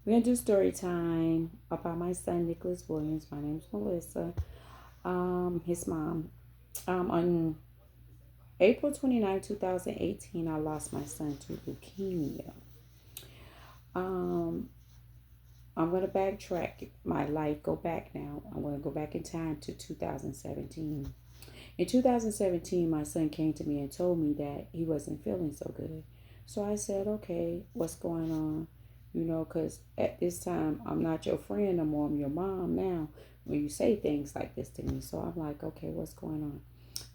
We're gonna do story time about my son Nicholas Williams. My name's Melissa. His mom. On April 29, 2018, I lost my son to leukemia. Um, I'm gonna backtrack my life, go back now. I'm gonna go back in time to 2017. In 2017, my son came to me and told me that he wasn't feeling so good. So I said, okay, what's going on? Because at this time, I'm not your friend no more. I'm your mom now when you say things like this to me. So I'm like, okay, what's going on?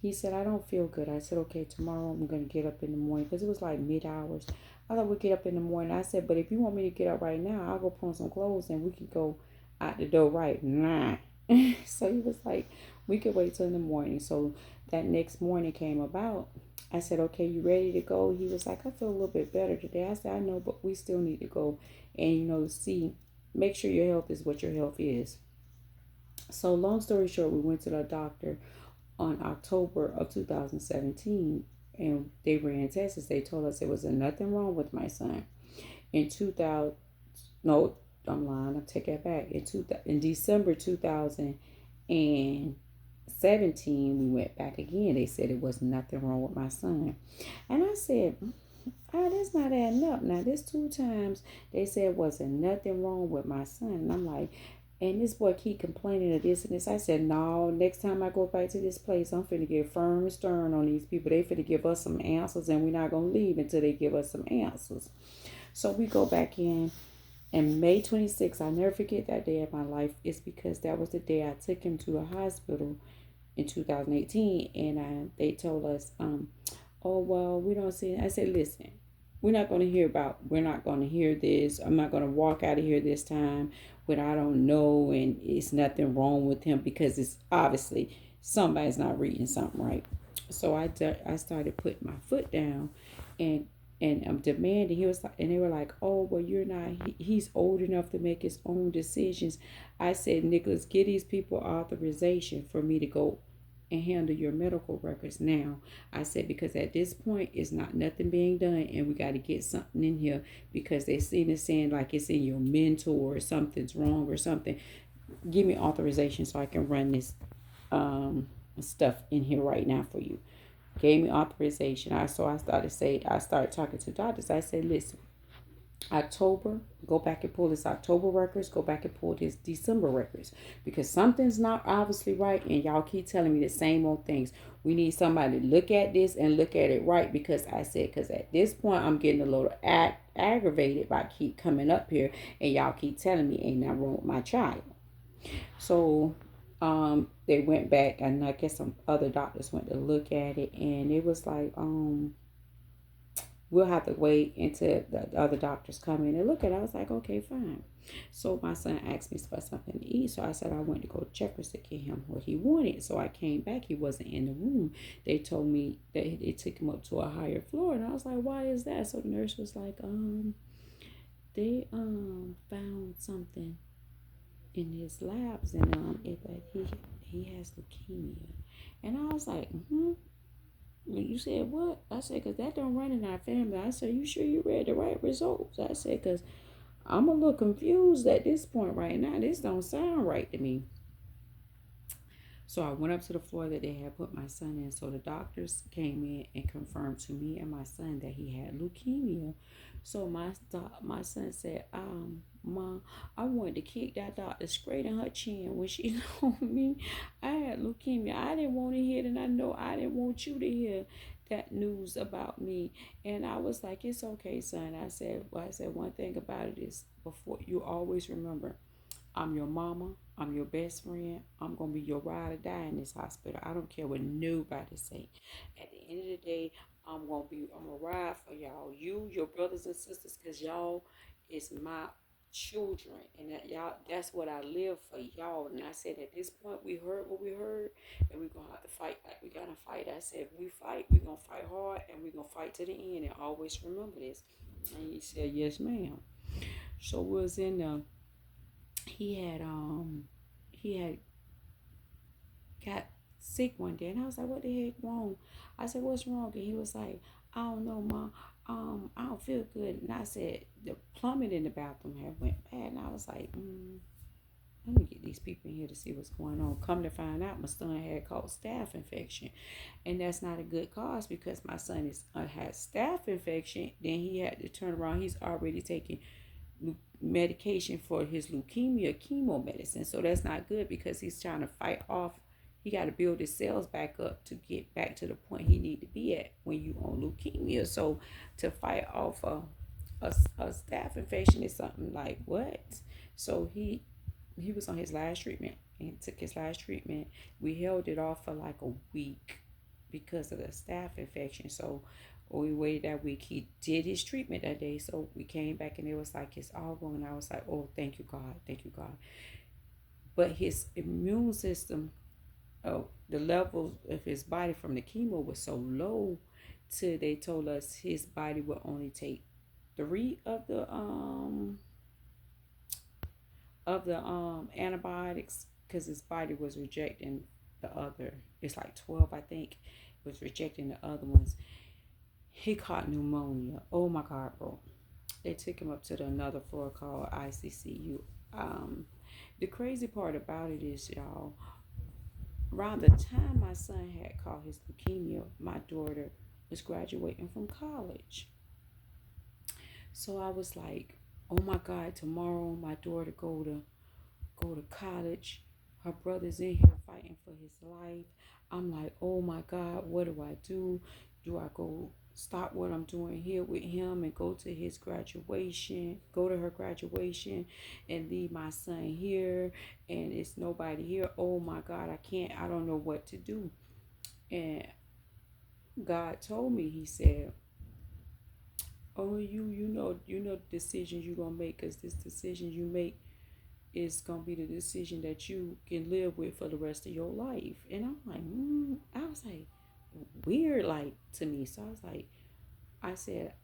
He said, I don't feel good. I said, okay, tomorrow I'm going to get up in the morning because it was like mid hours. I thought we'd get up in the morning. I said, but if you want me to get up right now, I'll go put on some clothes and we can go out the door right now. So he was like, we could wait till in the morning. So that next morning came about. I said, okay, you ready to go? He was like, I feel a little bit better today. I said, I know, but we still need to go and, see, make sure your health is what your health is. So long story short, we went to the doctor on October of 2017 and they ran tests. They told us there was nothing wrong with my son. In 2000, no, I'm lying. I'm taking it back. In December 2017, we went back again. They said it was nothing wrong with my son. And I said, that's not adding up. Now, this two times they said wasn't nothing wrong with my son. And I'm like, and this boy keep complaining of this and this. I said, no, next time I go back to this place, I'm finna get firm and stern on these people. They finna give us some answers and we're not gonna leave until they give us some answers. So we go back in and May 26th, I'll never forget that day of my life. It's because that was the day I took him to a hospital in 2018 and they told us, oh, well, we don't see it. I said, listen, we're not going to hear this. I'm not going to walk out of here this time when I don't know and it's nothing wrong with him because it's obviously somebody's not reading something right. So I started putting my foot down and I'm demanding. He was like, and they were like, oh, well, you're not, he's old enough to make his own decisions. I said, Nicholas, get these people authorization for me to go and handle your medical records now. I said, because at this point, it's not nothing being done, and we got to get something in here because they seen it saying like it's in your mentor or something's wrong or something. Give me authorization so I can run this stuff in here right now for you. Gave me authorization. I started talking to doctors. I said, listen, October, go back and pull this October records, go back and pull this December records because something's not obviously right and y'all keep telling me the same old things. We need somebody to look at this and look at it right because I said, because at this point I'm getting a little aggravated by keep coming up here and y'all keep telling me ain't nothing wrong with my child. So they went back and I guess some other doctors went to look at it and it was like, we'll have to wait until the other doctors come in and look at it. I was like, okay, fine. So my son asked me for something to eat. So I said I went to go to Checkers to get him what he wanted. So I came back. He wasn't in the room. They told me that they took him up to a higher floor. And I was like, why is that? So the nurse was like, they found something in his labs and that he has leukemia. And I was like, you said what? I said, because that don't run in our family. I said, you sure you read the right results? I said, because I'm a little confused at this point right now. This don't sound right to me. So I went up to the floor that they had put my son in. So the doctors came in and confirmed to me and my son that he had leukemia. So my son said, Mom, I wanted to kick that doctor straight in her chin when she told me I had leukemia. I didn't want to hear it, and I know I didn't want you to hear that news about me. And I was like, it's okay, son. I said one thing about it is before you always remember I'm your mama. I'm your best friend. I'm gonna be your ride or die in this hospital. I don't care what nobody say. At the end of the day, I'm gonna ride for y'all. You, your brothers and sisters, cause y'all is my children. And that's what I live for y'all. And I said at this point we heard what we heard and we're gonna have to fight like we gotta fight. I said if we fight, we're gonna fight hard and we're gonna fight to the end and always remember this. And he said, yes, ma'am. So we was in the he had got sick one day and I was like, what the heck wrong? I said, what's wrong? And he was like, I don't know, Mom. I don't feel good. And I said, the plumbing in the bathroom had went bad. And I was like, let me get these people in here to see what's going on. Come to find out, my son had caught staph infection. And that's not a good cause because my son had staph infection. Then he had to turn around. He's already taking medication for his leukemia chemo medicine. So that's not good because he's trying to fight off. He got to build his cells back up to get back to the point he need to be at when you on leukemia. So to fight off a staph infection is something like what? So he was on his last treatment and took his last treatment. We held it off for like a week because of the staph infection. So we waited that week. He did his treatment that day. So we came back and it was like it's all gone. I was like, oh, thank you, God. Thank you, God. But his immune system, the levels of his body from the chemo was so low till they told us his body would only take three of the antibiotics because his body was rejecting the other. It's like 12, I think, was rejecting the other ones. He caught pneumonia. Oh my God, bro. They took him up to another floor called ICCU. The crazy part about it is, y'all, around the time my son had caught his leukemia, my daughter was graduating from college. So I was like, oh my God, tomorrow my daughter go to college. Her brother's in here fighting for his life. I'm like, oh my God, what do I do? Do I go stop what I'm doing here with him and go to his graduation, go to her graduation and leave my son here and it's nobody here? Oh my God, I don't know what to do. And God told me, he said, oh, you know the decisions you're gonna make, because this decision you make is gonna be the decision that you can live with for the rest of your life. And I'm like, I was like, weird, like to me. So I was like, I said,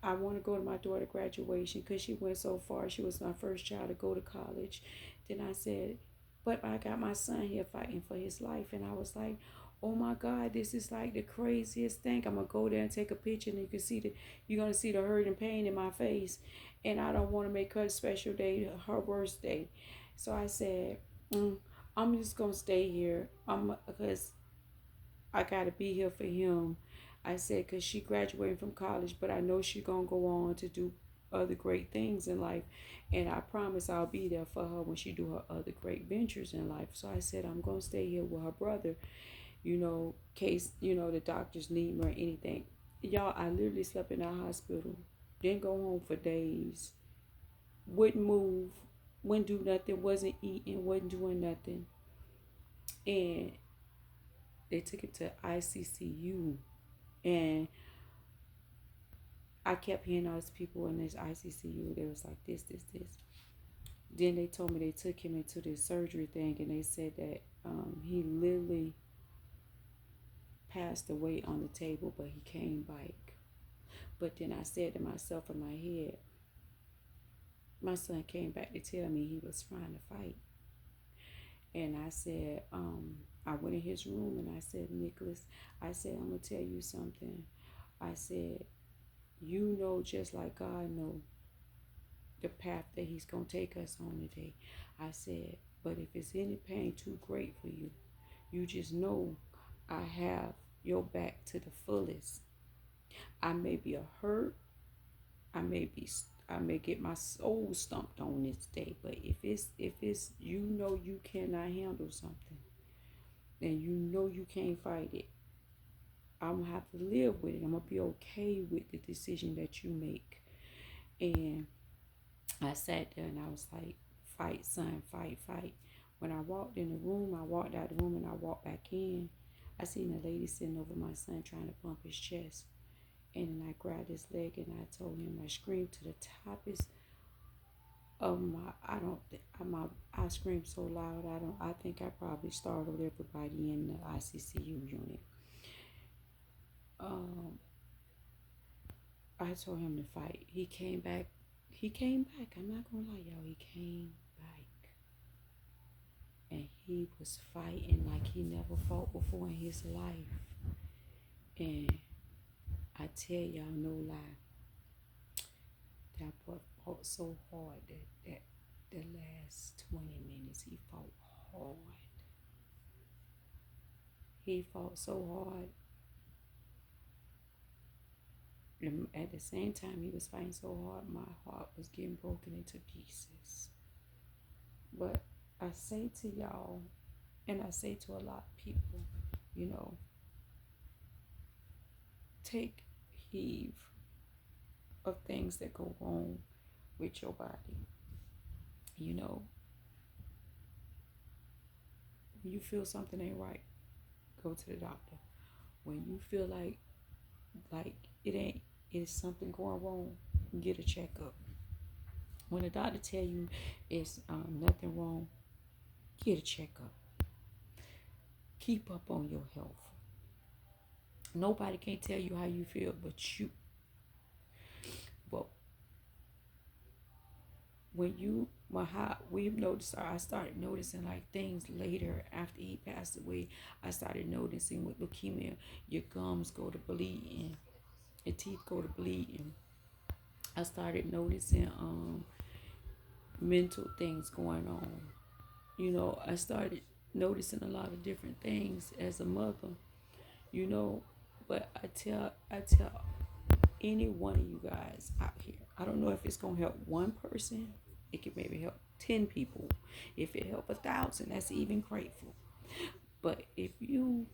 I want to go to my daughter graduation because she went so far. She was my first child to go to college. Then I said, but I got my son here fighting for his life. And I was like, oh my God, this is like the craziest thing. I'm gonna go there and take a picture, and you're gonna see the hurt and pain in my face. And I don't want to make her special day her worst day. So I said, I'm just gonna stay here. Because I gotta be here for him. I said, because she graduating from college, but I know she's gonna go on to do other great things in life, and I promise I'll be there for her when she do her other great ventures in life. So I said I'm gonna stay here with her brother, case the doctors need me or anything. Y'all, I literally slept in the hospital, didn't go home for days, wouldn't move, wouldn't do nothing, wasn't eating, wasn't doing nothing, and they took it to ICCU. And I kept hearing all these people in this ICCU. They was like this. Then they told me they took him into this surgery thing, and they said that he literally passed away on the table, but he came back. But then I said to myself in my head, my son came back to tell me he was trying to fight. And I said, I went in his room and I said, Nicholas, I said, I'm going to tell you something. I said, you know, just like God know the path that he's going to take us on today. I said, but if it's any pain too great for you, you just know I have your back to the fullest. I may be a hurt. I may get my soul stumped on this day, but if it's you cannot handle something, and you can't fight it, I'm gonna have to live with it. I'm gonna be okay with the decision that you make. And I sat there and I was like, fight, son, fight, fight. When I walked in the room, I walked out the room and I walked back in. I seen a lady sitting over my son trying to pump his chest. And then I grabbed his leg and I told him, I screamed to the toppest of my, I screamed so loud, I think I probably startled everybody in the ICCU unit. Um, I told him to fight. He came back. I'm not gonna lie, y'all. He came back. And he was fighting like he never fought before in his life. And I tell y'all no lie, that boy fought so hard that the last 20 minutes he fought hard. He fought so hard. And at the same time he was fighting so hard, my heart was getting broken into pieces. But I say to y'all, and I say to a lot of people, you know, take heed of things that go wrong with your body. You know, when you feel something ain't right, go to the doctor. When you feel like it ain't, it's something going wrong, get a checkup. When the doctor tell you it's nothing wrong, get a checkup. Keep up on your health. Nobody can tell you how you feel but you. But when you, well, how we've noticed, I started noticing like things later after he passed away. I started noticing with leukemia, your gums go to bleeding, your teeth go to bleeding. I started noticing mental things going on. You know, I started noticing a lot of different things as a mother. You know, but I tell any one of you guys out here, I don't know if it's gonna help one person. It could maybe help 10 people. If it help 1,000, that's even grateful. But if you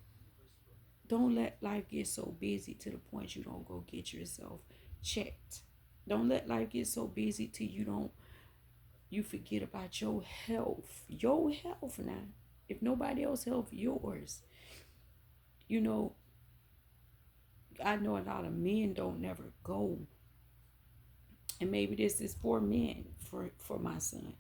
don't let life get so busy to the point you don't go get yourself checked. Don't let life get so busy till you forget about your health. Your health now. If nobody else health, yours. You know, I know a lot of men don't never go. And maybe this is for men, for my son.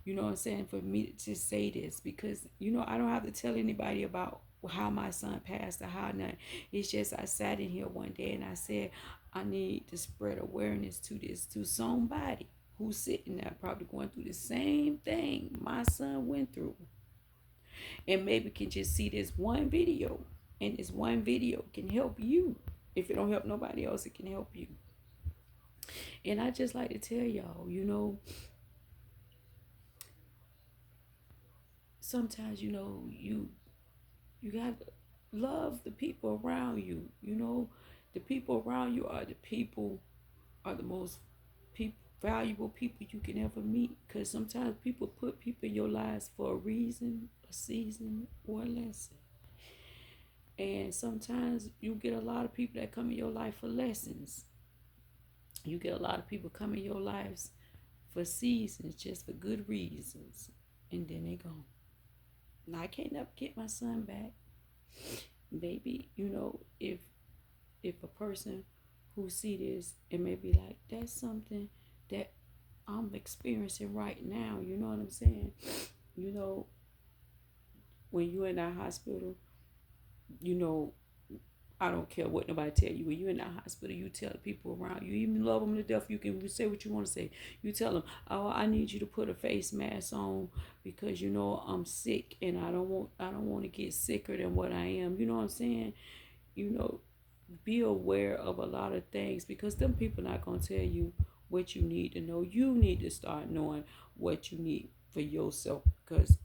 You know what I'm saying? For me to just say this, because I don't have to tell anybody about how my son passed or how not. It's just I sat in here one day and I said I need to spread awareness to this to somebody who's sitting there probably going through the same thing my son went through, and maybe can just see this one video, and this one video can help you. If it don't help nobody else, it can help you. And I just like to tell y'all, sometimes you got to love the people around you. The people around you are the most valuable people you can ever meet, because sometimes people put people in your lives for a reason, a season, or a lesson. And sometimes you get a lot of people that come in your life for lessons. You get a lot of people come in your lives for seasons, just for good reasons, and then they gone. Now I can't never get my son back. Maybe if a person who see this and maybe like, that's something that I'm experiencing right now. You know what I'm saying? You know, when you're in that hospital, you know, I don't care what nobody tell you. When you're in that hospital, you tell the people around you, even love them to death. You can say what you want to say. You tell them, "Oh, I need you to put a face mask on because I'm sick and I don't want to get sicker than what I am." You know what I'm saying? You know, be aware of a lot of things, because them people not gonna tell you what you need to know. You need to start knowing what you need for yourself, because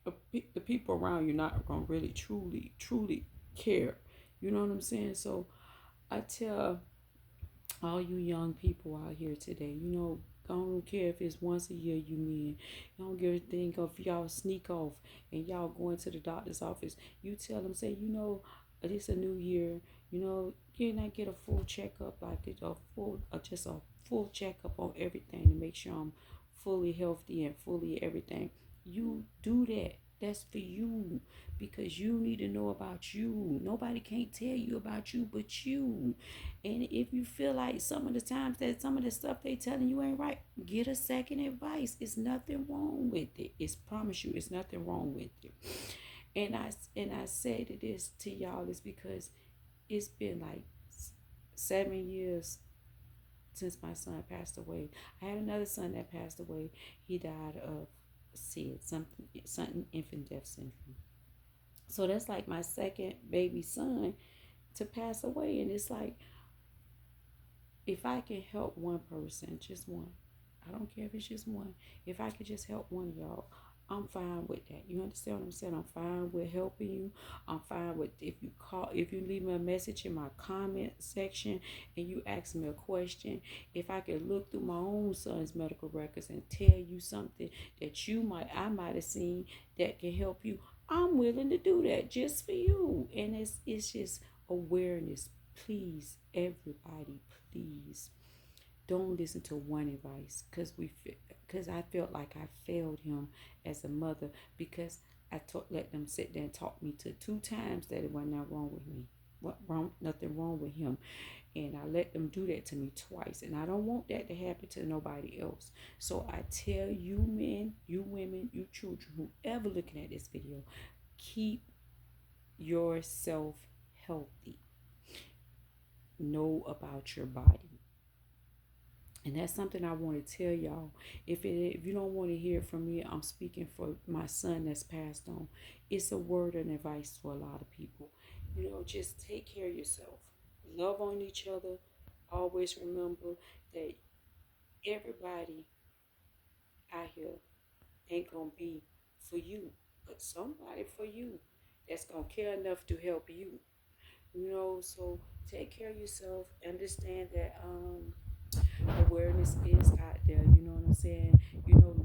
the people around you not gonna really truly care. You know what I'm saying? So I tell all you young people out here today, I don't care if it's once a year you mean. I don't give a thing if y'all sneak off and y'all going to the doctor's office. You tell them, say, it's a new year. Can I get a full checkup, like just a full checkup on everything to make sure I'm fully healthy and fully everything. You do that. That's for you, because you need to know about you. Nobody can't tell you about you but you. And if you feel like some of the times that some of the stuff they telling you ain't right, get a second advice. It's nothing wrong with it. It's promise you, it's nothing wrong with it. And I say this to y'all is because it's been like 7 years since my son passed away. I had another son that passed away. He died of SID, something infant death syndrome. So that's like my second baby son to pass away, and it's like If I can help one person, just one, I don't care if it's just one. If I could just help one of y'all, I'm fine with that. You understand what I'm saying? I'm fine with helping you. I'm fine with if you leave me a message in my comment section and you ask me a question. If I could look through my own son's medical records and tell you something that I might have seen that can help you, I'm willing to do that just for you. And it's just awareness. Please, everybody, please don't listen to one advice because I felt like I failed him as a mother because let them sit there and talk me to two times that it wasn't nothing wrong with me. Nothing wrong with him, and I let them do that to me twice, and I don't want that to happen to nobody else. So I tell you men, you women, you children, whoever looking at this video, keep yourself healthy. Know about your body. And that's something I want to tell y'all. If you don't want to hear it from me, I'm speaking for my son that's passed on. It's a word and advice for a lot of people. Just take care of yourself. Love on each other. Always remember that everybody out here ain't gonna be for you, but somebody for you that's gonna care enough to help you. So take care of yourself. Understand that awareness is out there, you know what I'm saying?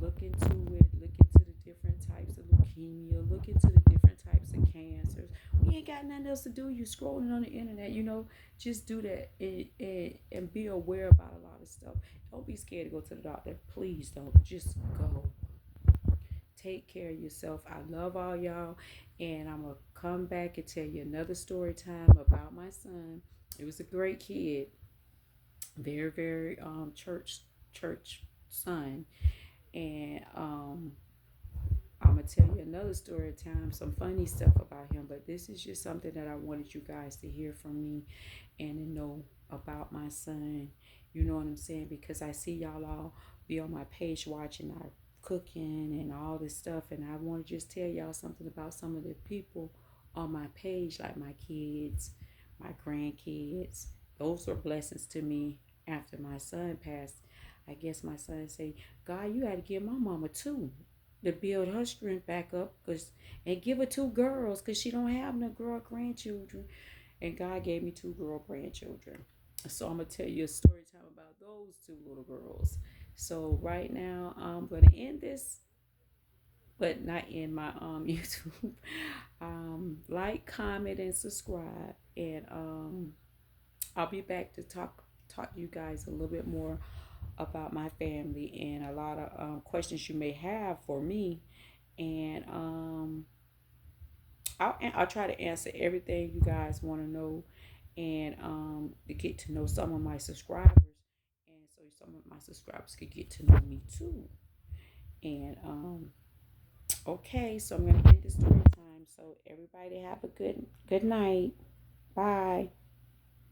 Look into it, look into the different types of leukemia, look into the different types of cancers. We ain't got nothing else to do. You scrolling on the internet, just do that and be aware about a lot of stuff. Don't be scared to go to the doctor. Please don't. Just go. Take care of yourself. I love all y'all, and I'm gonna come back and tell you another story time about my son. It was a great kid, very very church son, and I'm gonna tell you another story time, some funny stuff about him. But this is just something that I wanted you guys to hear from me and to know about my son. You know what I'm saying? Because I see y'all all be on my page watching our cooking and all this stuff, and I want to just tell y'all something about some of the people on my page, like my kids, my grandkids. Those were blessings to me after my son passed. I guess my son say, God, you got to give my mama two to build her strength back up, and give her two girls because she don't have no girl grandchildren, and God gave me two girl grandchildren. So I'm gonna tell you a story time about those two little girls. So right now I'm gonna end this, but not in my YouTube. Like, comment, and subscribe, and I'll be back to talk to you guys a little bit more about my family and a lot of questions you may have for me, and I'll try to answer everything you guys want to know, and to get to know some of my subscribers, and so some of my subscribers could get to know me too. And okay, so I'm gonna end the story time. So everybody have a good night. Bye.